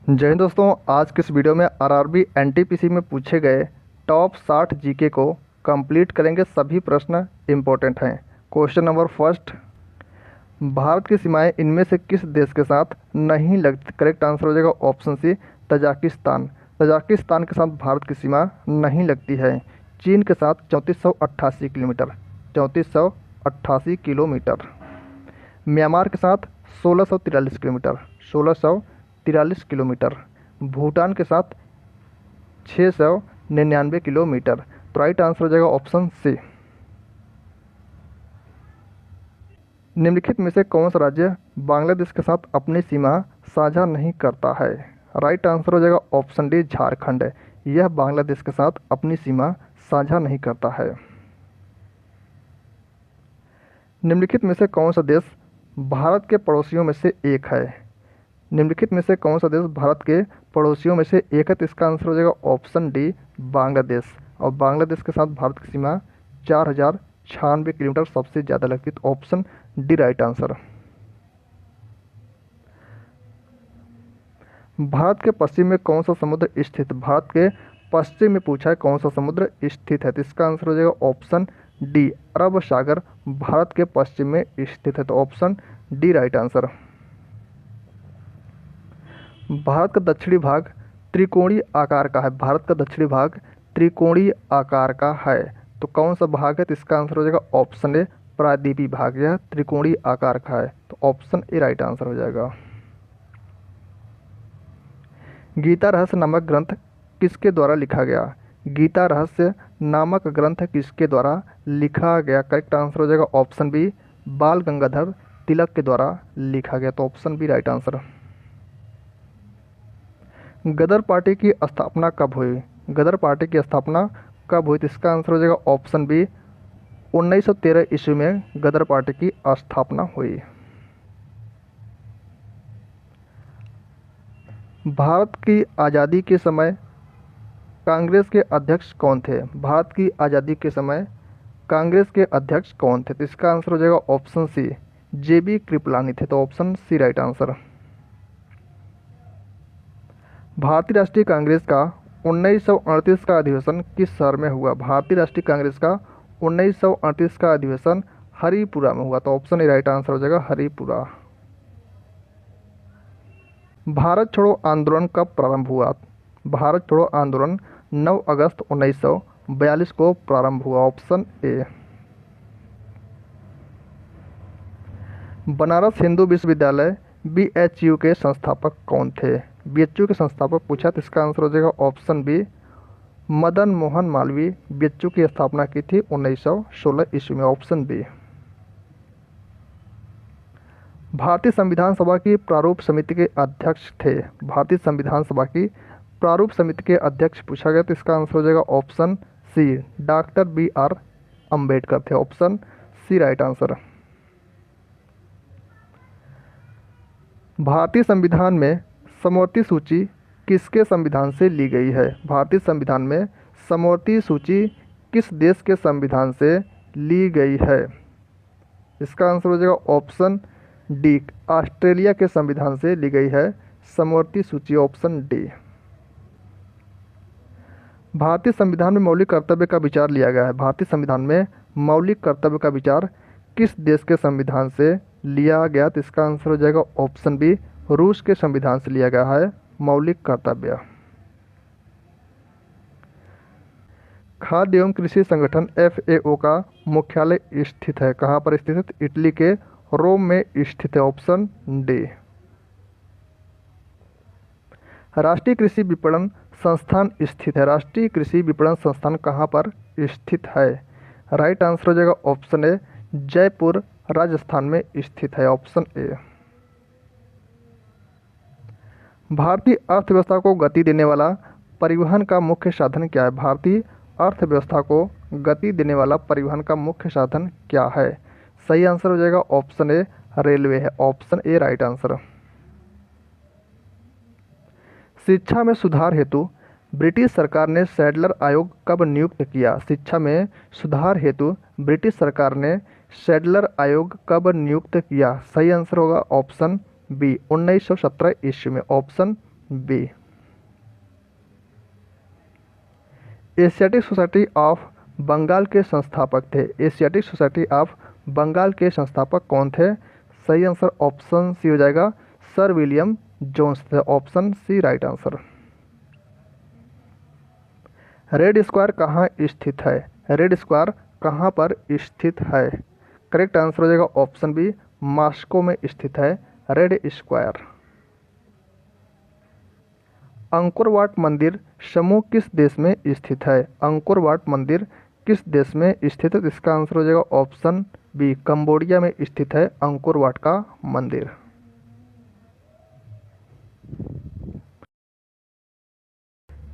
जय हिंद दोस्तों। आज के इस वीडियो में आरआरबी एनटीपीसी में पूछे गए टॉप 60 जीके को कंप्लीट करेंगे। सभी प्रश्न इंपॉर्टेंट हैं। क्वेश्चन नंबर फर्स्ट, भारत की सीमाएं इनमें से किस देश के साथ नहीं लगती? करेक्ट आंसर हो जाएगा ऑप्शन सी, तजाकिस्तान। तजाकिस्तान के साथ भारत की सीमा नहीं लगती है। चीन के साथ 3488 किलोमीटर, 3488 किलोमीटर। म्यांमार के साथ 1643 किलोमीटर, 1643 किलोमीटर। भूटान के साथ 699 किलोमीटर। तो राइट आंसर हो जाएगा ऑप्शन सी। निम्नलिखित में से कौन सा राज्य बांग्लादेश के साथ अपनी सीमा साझा नहीं करता है? राइट आंसर हो जाएगा ऑप्शन डी, झारखंड। यह बांग्लादेश के साथ अपनी सीमा साझा नहीं करता है। निम्नलिखित में से कौन सा देश भारत के पड़ोसियों में से एक है? निम्नलिखित में से कौन सा देश भारत के पड़ोसियों में से एक है? तो इसका आंसर हो जाएगा ऑप्शन डी, बांग्लादेश। और बांग्लादेश के साथ भारत की सीमा 4096 किलोमीटर सबसे ज़्यादा लगती है। तो option D right answer. Bharat के पश्चिम में कौन सा समुद्र स्थित? भारत के पश्चिम में पूछा है कौन सा समुद्र स्थित है। तो इसका आंसर हो जाएगा ऑप्शन डी, अरब सागर भारत के पश्चिम में स्थित है। तो option D right answer. Bharat का दक्षिणी भाग त्रिकोणीय आकार का है। भारत का दक्षिणी भाग त्रिकोणीय आकार का है। तो कौन सा भाग है? तो इसका आंसर हो जाएगा ऑप्शन ए, प्रायद्वीपीय भाग। यह त्रिकोणीय आकार का है। तो ऑप्शन ए राइट आंसर हो जाएगा। गीता रहस्य नामक ग्रंथ किसके द्वारा लिखा गया? गीता रहस्य नामक ग्रंथ किसके द्वारा लिखा गया? करेक्ट आंसर हो जाएगा ऑप्शन बी, बाल गंगाधर तिलक के द्वारा लिखा गया। तो ऑप्शन बी राइट आंसर। गदर पार्टी की स्थापना कब हुई? गदर पार्टी की स्थापना कब हुई? तो इसका आंसर हो जाएगा ऑप्शन बी, 1913 ईस्वी में गदर पार्टी की स्थापना हुई। भारत की आज़ादी के समय कांग्रेस के अध्यक्ष कौन थे? भारत की आज़ादी के समय कांग्रेस के अध्यक्ष कौन थे? तो इसका आंसर हो जाएगा ऑप्शन सी, जेबी कृपलानी थे। तो ऑप्शन सी राइट आंसर। भारतीय राष्ट्रीय कांग्रेस का 1938 का अधिवेशन किस शहर में हुआ? भारतीय राष्ट्रीय कांग्रेस का 1938 का अधिवेशन हरिपुरा में हुआ। तो ऑप्शन ए राइट आंसर हो जाएगा हरिपुरा। भारत छोड़ो आंदोलन कब प्रारंभ हुआ? भारत छोड़ो आंदोलन 9 अगस्त 1942 को प्रारंभ हुआ। Option A. बनारस हिंदू विश्वविद्यालय बीएचयू के संस्थापक कौन थे? बीएचयू के संस्थापक पूछा तो इसका आंसर हो जाएगा option B, Madan Mohan Malviya. BHU की स्थापना की थी 1916 ईस्वी में। Option B. भारतीय संविधान सभा की प्रारूप समिति के अध्यक्ष थे। भारतीय संविधान सभा की प्रारूप समिति के अध्यक्ष पूछा गया तो इसका आंसर हो जाएगा option C, doctor BR Ambedkar थे। Option C right answer. भारतीय संविधान में समवर्ती सूची किसके संविधान से ली गई है? भारतीय संविधान में समवर्ती सूची किस देश के संविधान से ली गई है? इसका आंसर हो जाएगा ऑप्शन डी, ऑस्ट्रेलिया के संविधान से ली गई है समवर्ती सूची। Option D. भारतीय संविधान में मौलिक कर्तव्य का विचार लिया गया है। भारतीय संविधान में मौलिक कर्तव्य का विचार किस देश के संविधान से लिया गया? तो इसका आंसर हो जाएगा ऑप्शन बी, रूस के संविधान से लिया गया है मौलिक कर्तव्य। खाद्य एवं कृषि संगठन FAO का मुख्यालय स्थित है। कहाँ पर स्थित है? इटली के रोम में स्थित है। Option D. राष्ट्रीय कृषि विपणन संस्थान स्थित है। राष्ट्रीय कृषि विपणन संस्थान कहाँ पर स्थित है? राइट आंसर हो जाएगा ऑप्शन ए, जयपुर राजस्थान में स्थित है। Option A. भारतीय अर्थव्यवस्था को गति देने वाला परिवहन का मुख्य साधन क्या है? भारतीय अर्थव्यवस्था को गति देने वाला परिवहन का मुख्य साधन क्या है? सही आंसर हो जाएगा ऑप्शन ए, रेलवे है। Option A right answer. शिक्षा में सुधार हेतु ब्रिटिश सरकार ने सैडलर आयोग कब नियुक्त किया? शिक्षा में सुधार हेतु ब्रिटिश सरकार ने सैडलर आयोग कब नियुक्त किया? सही आंसर होगा ऑप्शन बी, 1917 ईस्वी में। Option B. Asiatic Society of Bengal के संस्थापक थे। एशियाटिक सोसाइटी ऑफ बंगाल के संस्थापक कौन थे? सही आंसर ऑप्शन सी हो जाएगा, सर विलियम जोन्स थे। Option C right answer. Red Square कहाँ स्थित है? रेड स्क्वायर कहाँ पर स्थित है? करेक्ट आंसर हो जाएगा ऑप्शन बी, मॉस्को में स्थित है रेड स्क्वायर। अंकोर वाट मंदिर समूह किस देश में स्थित है? अंकोर वाट मंदिर किस देश में स्थित है? इसका आंसर हो जाएगा ऑप्शन बी, कंबोडिया में स्थित है अंकोर वाट का मंदिर।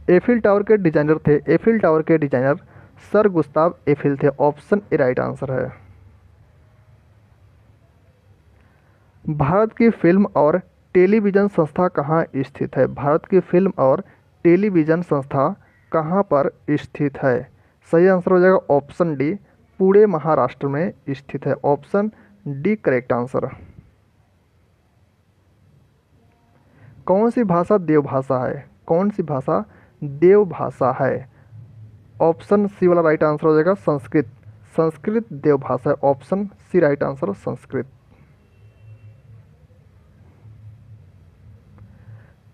एफिल टावर के डिजाइनर थे। एफिल टावर के डिजाइनर सर गुस्ताव एफिल थे। ऑप्शन ए राइट आंसर है। भारत की फिल्म और टेलीविजन संस्था कहाँ स्थित है? भारत की फिल्म और टेलीविजन संस्था कहाँ पर स्थित है? सही आंसर हो जाएगा ऑप्शन डी, पुणे महाराष्ट्र में स्थित है। Option D correct answer. कौन सी भाषा देवभाषा है? कौन सी भाषा देवभाषा है? ऑप्शन सी वाला राइट आंसर हो जाएगा संस्कृत। संस्कृत देवभाषा है। Option C right answer Sanskrit.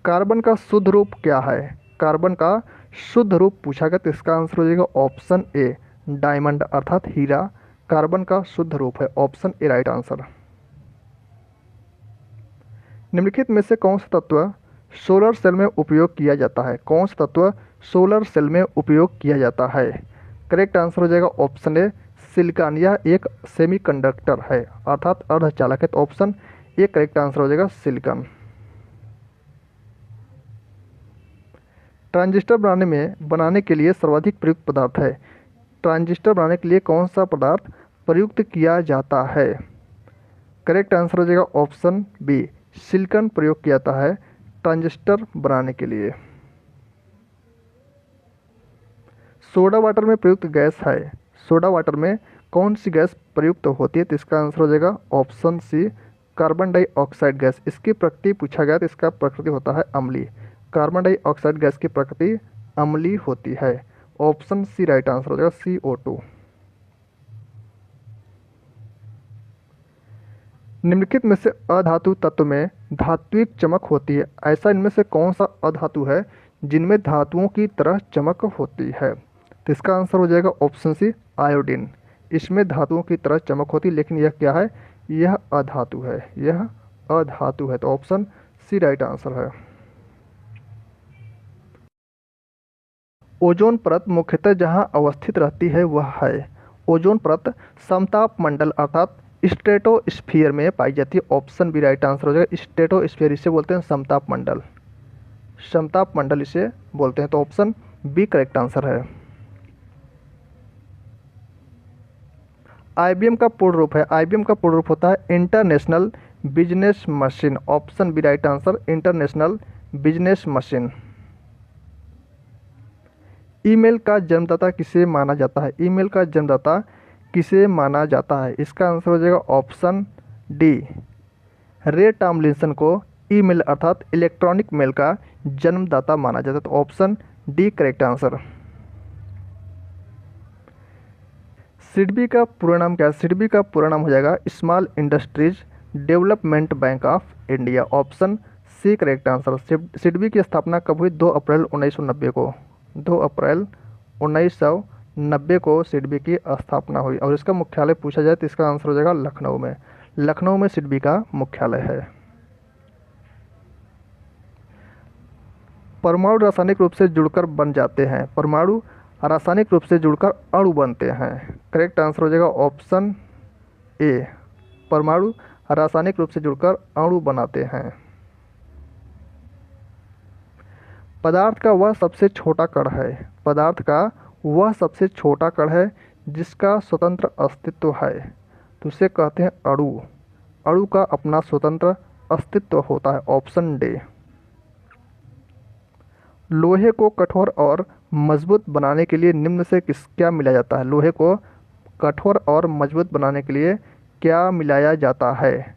Carbon का शुद्ध रूप क्या है? कार्बन का शुद्ध रूप पूछा गया तो इसका आंसर हो जाएगा ऑप्शन ए, डायमंड अर्थात हीरा कार्बन का शुद्ध रूप है। Option A right answer. निम्नलिखित में से कौन सा तत्व सोलर सेल में उपयोग किया जाता है? कौन सा तत्व सोलर सेल में उपयोग किया जाता है? करेक्ट आंसर हो जाएगा ऑप्शन ए, सिलिकॉन। यह एक सेमीकंडक्टर है अर्थात अर्धचालक है। तो ऑप्शन ए करेक्ट आंसर हो जाएगा सिलिकॉन। ट्रांजिस्टर बनाने के लिए सर्वाधिक प्रयुक्त पदार्थ है। ट्रांजिस्टर बनाने के लिए कौन सा पदार्थ प्रयुक्त किया जाता है? करेक्ट आंसर हो जाएगा ऑप्शन बी, सिलिकॉन प्रयोग किया जाता है ट्रांजिस्टर बनाने के लिए। सोडा वाटर में प्रयुक्त गैस है। सोडा वाटर में कौन सी गैस प्रयुक्त होती है? तो इसका आंसर हो जाएगा option C, carbon dioxide gas. इसकी प्रकृति पूछा गया तो इसका प्रकृति होता है अम्लीय। कार्बन डाइऑक्साइड गैस की प्रकृति अम्लीय होती है। ऑप्शन सी राइट आंसर हो जाएगा CO2। निम्नलिखित में से अधातु तत्व में धात्विक चमक होती है। ऐसा इनमें से कौन सा अधातु है जिनमें धातुओं की तरह चमक होती है? तो इसका आंसर हो जाएगा ऑप्शन सी, आयोडीन। इसमें धातुओं की तरह चमक होती है, लेकिन यह क्या है? यह अधातु है। यह अधातु है। तो ऑप्शन सी राइट आंसर है। ओजोन परत मुख्यतः जहां अवस्थित रहती है वह है। ओजोन परत समताप मंडल अर्थात स्ट्रेटोस्फीयर में पाई जाती है। ऑप्शन बी राइट आंसर हो जाएगा। स्ट्रेटोस्फीयर इसे बोलते हैं समताप मंडल। समताप मंडल इसे बोलते हैं। तो ऑप्शन बी करेक्ट आंसर है। आईबीएम का पूर्ण रूप है। आईबीएम का पूर्ण रूप होता है international business machine. Option B right answer, international business machine. Email का जन्मदाता किसे माना जाता है? ईमेल का जन्मदाता किसे माना जाता है? इसका आंसर हो जाएगा ऑप्शन डी, रे टॉमलिंसन को ईमेल अर्थात इलेक्ट्रॉनिक मेल का जन्मदाता माना जाता है। तो option D correct answer. SIDBI का पूरा नाम क्या है? सिडबी का पूरा नाम हो जाएगा small industries development bank of India. Option C correct answer. SIDBI की स्थापना कब हुई? 2 अप्रैल 1990 को। 2 अप्रैल 1990 को सिडबी की स्थापना हुई। और इसका मुख्यालय पूछा जाए तो इसका आंसर हो जाएगा लखनऊ में। लखनऊ में सिडबी का मुख्यालय है। परमाणु रासायनिक रूप से जुड़कर बन जाते हैं। परमाणु रासायनिक रूप से जुड़कर अणु बनते हैं। करेक्ट आंसर हो जाएगा ऑप्शन ए, परमाणु रासायनिक रूप से जुड़कर अणु बनाते हैं। पदार्थ का वह सबसे छोटा कण है। पदार्थ का वह सबसे छोटा कण है जिसका स्वतंत्र अस्तित्व है, तो उसे कहते हैं अणु। अणु का अपना स्वतंत्र अस्तित्व होता है। Option D. लोहे को कठोर और मजबूत बनाने के लिए निम्न से क्या मिलाया जाता है? लोहे को कठोर और मजबूत बनाने के लिए क्या मिलाया जाता है?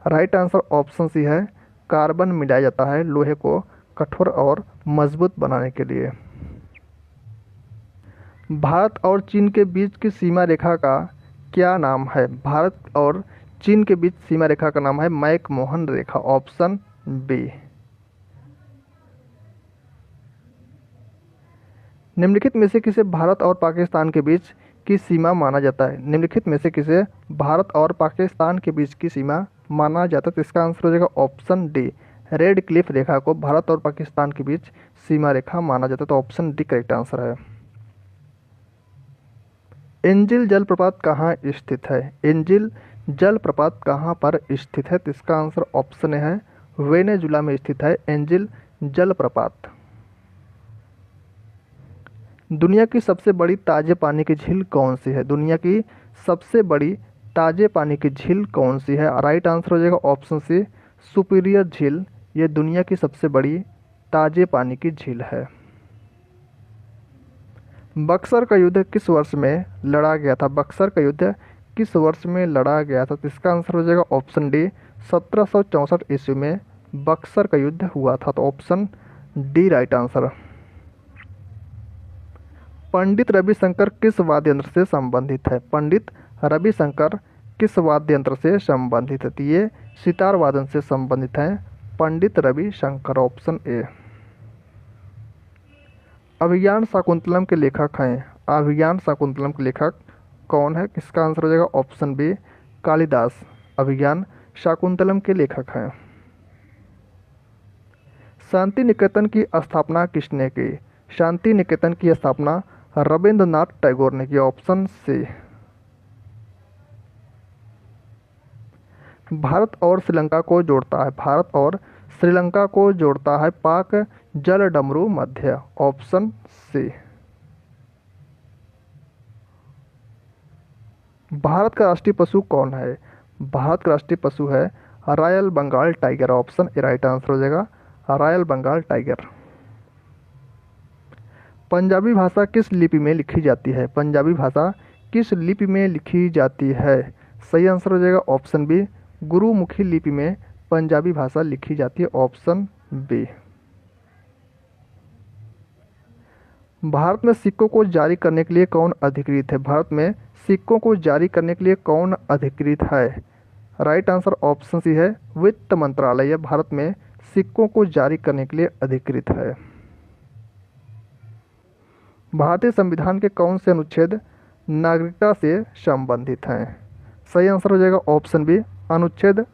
राइट आंसर ऑप्शन सी है, कार्बन मिलाया जाता है लोहे को कठोर और मजबूत बनाने के लिए। भारत और चीन के बीच की सीमा रेखा का क्या नाम है? भारत और चीन के बीच सीमा रेखा का नाम है मैकमोहन रेखा, ऑप्शन बी। निम्नलिखित में से किसे भारत और पाकिस्तान के बीच की सीमा माना जाता है? निम्नलिखित में से किसे भारत और पाकिस्तान के बीच की सीमा माना जाता है? तो इसका आंसर हो जाएगा ऑप्शन डी, रेड क्लिफ रेखा को भारत और पाकिस्तान के बीच सीमा रेखा माना जाता है। तो ऑप्शन डी करेक्ट आंसर है। एंजिल जलप्रपात कहाँ स्थित है? एंजिल जलप्रपात कहाँ पर स्थित है? तो इसका आंसर ऑप्शन है वेनेजुला में स्थित है एंजिल जलप्रपात। दुनिया की सबसे बड़ी ताजे पानी की झील कौन सी है? दुनिया की सबसे बड़ी ताजे पानी की झील कौन सी है? राइट आंसर हो जाएगा ऑप्शन सी, सुपीरियर झील। ये दुनिया की सबसे बड़ी ताजे पानी की झील है। बक्सर का युद्ध किस वर्ष में लड़ा गया था? बक्सर का युद्ध किस वर्ष में लड़ा गया था? तो इसका आंसर हो जाएगा ऑप्शन डी, 1764 ईस्वी में बक्सर का युद्ध हुआ था। तो option D right answer. Pandit Ravishankar किस वाद्य यंत्र से संबंधित है? पंडित रविशंकर किस वाद्य यंत्र से संबंधित है? तो ये सितार वादन से संबंधित है पंडित रविशंकर, ऑप्शन ए। अभिज्ञान शाकुंतलम के लेखक हैं। अभिज्ञान शाकुंतलम के लेखक कौन है? इसका आंसर हो जाएगा ऑप्शन बी, कालिदास अभिज्ञान शाकुंतलम के लेखक हैं। शांति निकेतन की स्थापना किसने की? शांति निकेतन की स्थापना रविंद्रनाथ टैगोर ने की, ऑप्शन सी। भारत और श्रीलंका को जोड़ता है, भारत और श्रीलंका को जोड़ता है पाक जल डमरू मध्य, ऑप्शन सी। भारत का राष्ट्रीय पशु कौन है? भारत का राष्ट्रीय पशु है royal Bengal tiger, option A right answer हो जाएगा रॉयल बंगाल टाइगर। पंजाबी भाषा किस लिपि में लिखी जाती है? पंजाबी भाषा किस लिपि में लिखी जाती है? सही आंसर हो जाएगा ऑप्शन बी, गुरुमुखी लिपि में पंजाबी भाषा लिखी जाती है, ऑप्शन बी। भारत में सिक्कों को जारी करने के लिए कौन अधिकृत है? भारत में सिक्कों को जारी करने के लिए कौन अधिकृत है? राइट आंसर ऑप्शन सी है, वित्त मंत्रालय भारत में सिक्कों को जारी करने के लिए अधिकृत है। भारतीय संविधान के कौन से अनुच्छेद नागरिकता से संबंधित हैं? सही आंसर हो जाएगा ऑप्शन बी, अनुच्छेद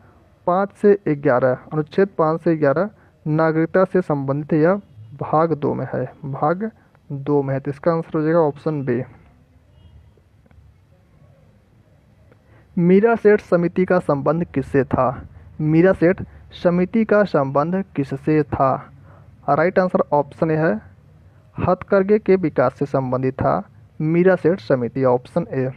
5 से 11। अनुच्छेद 5 से 11 नागरिकता से संबंधित है, यह भाग 2 में है, भाग 2 में है। तो इसका आंसर हो जाएगा ऑप्शन बी। मीरा सेठ समिति का संबंध किससे था? मीरा सेठ समिति का संबंध किससे था? राइट आंसर ऑप्शन ए है, हथकरघे के विकास से संबंधित था मीरा सेठ समिति, ऑप्शन ए।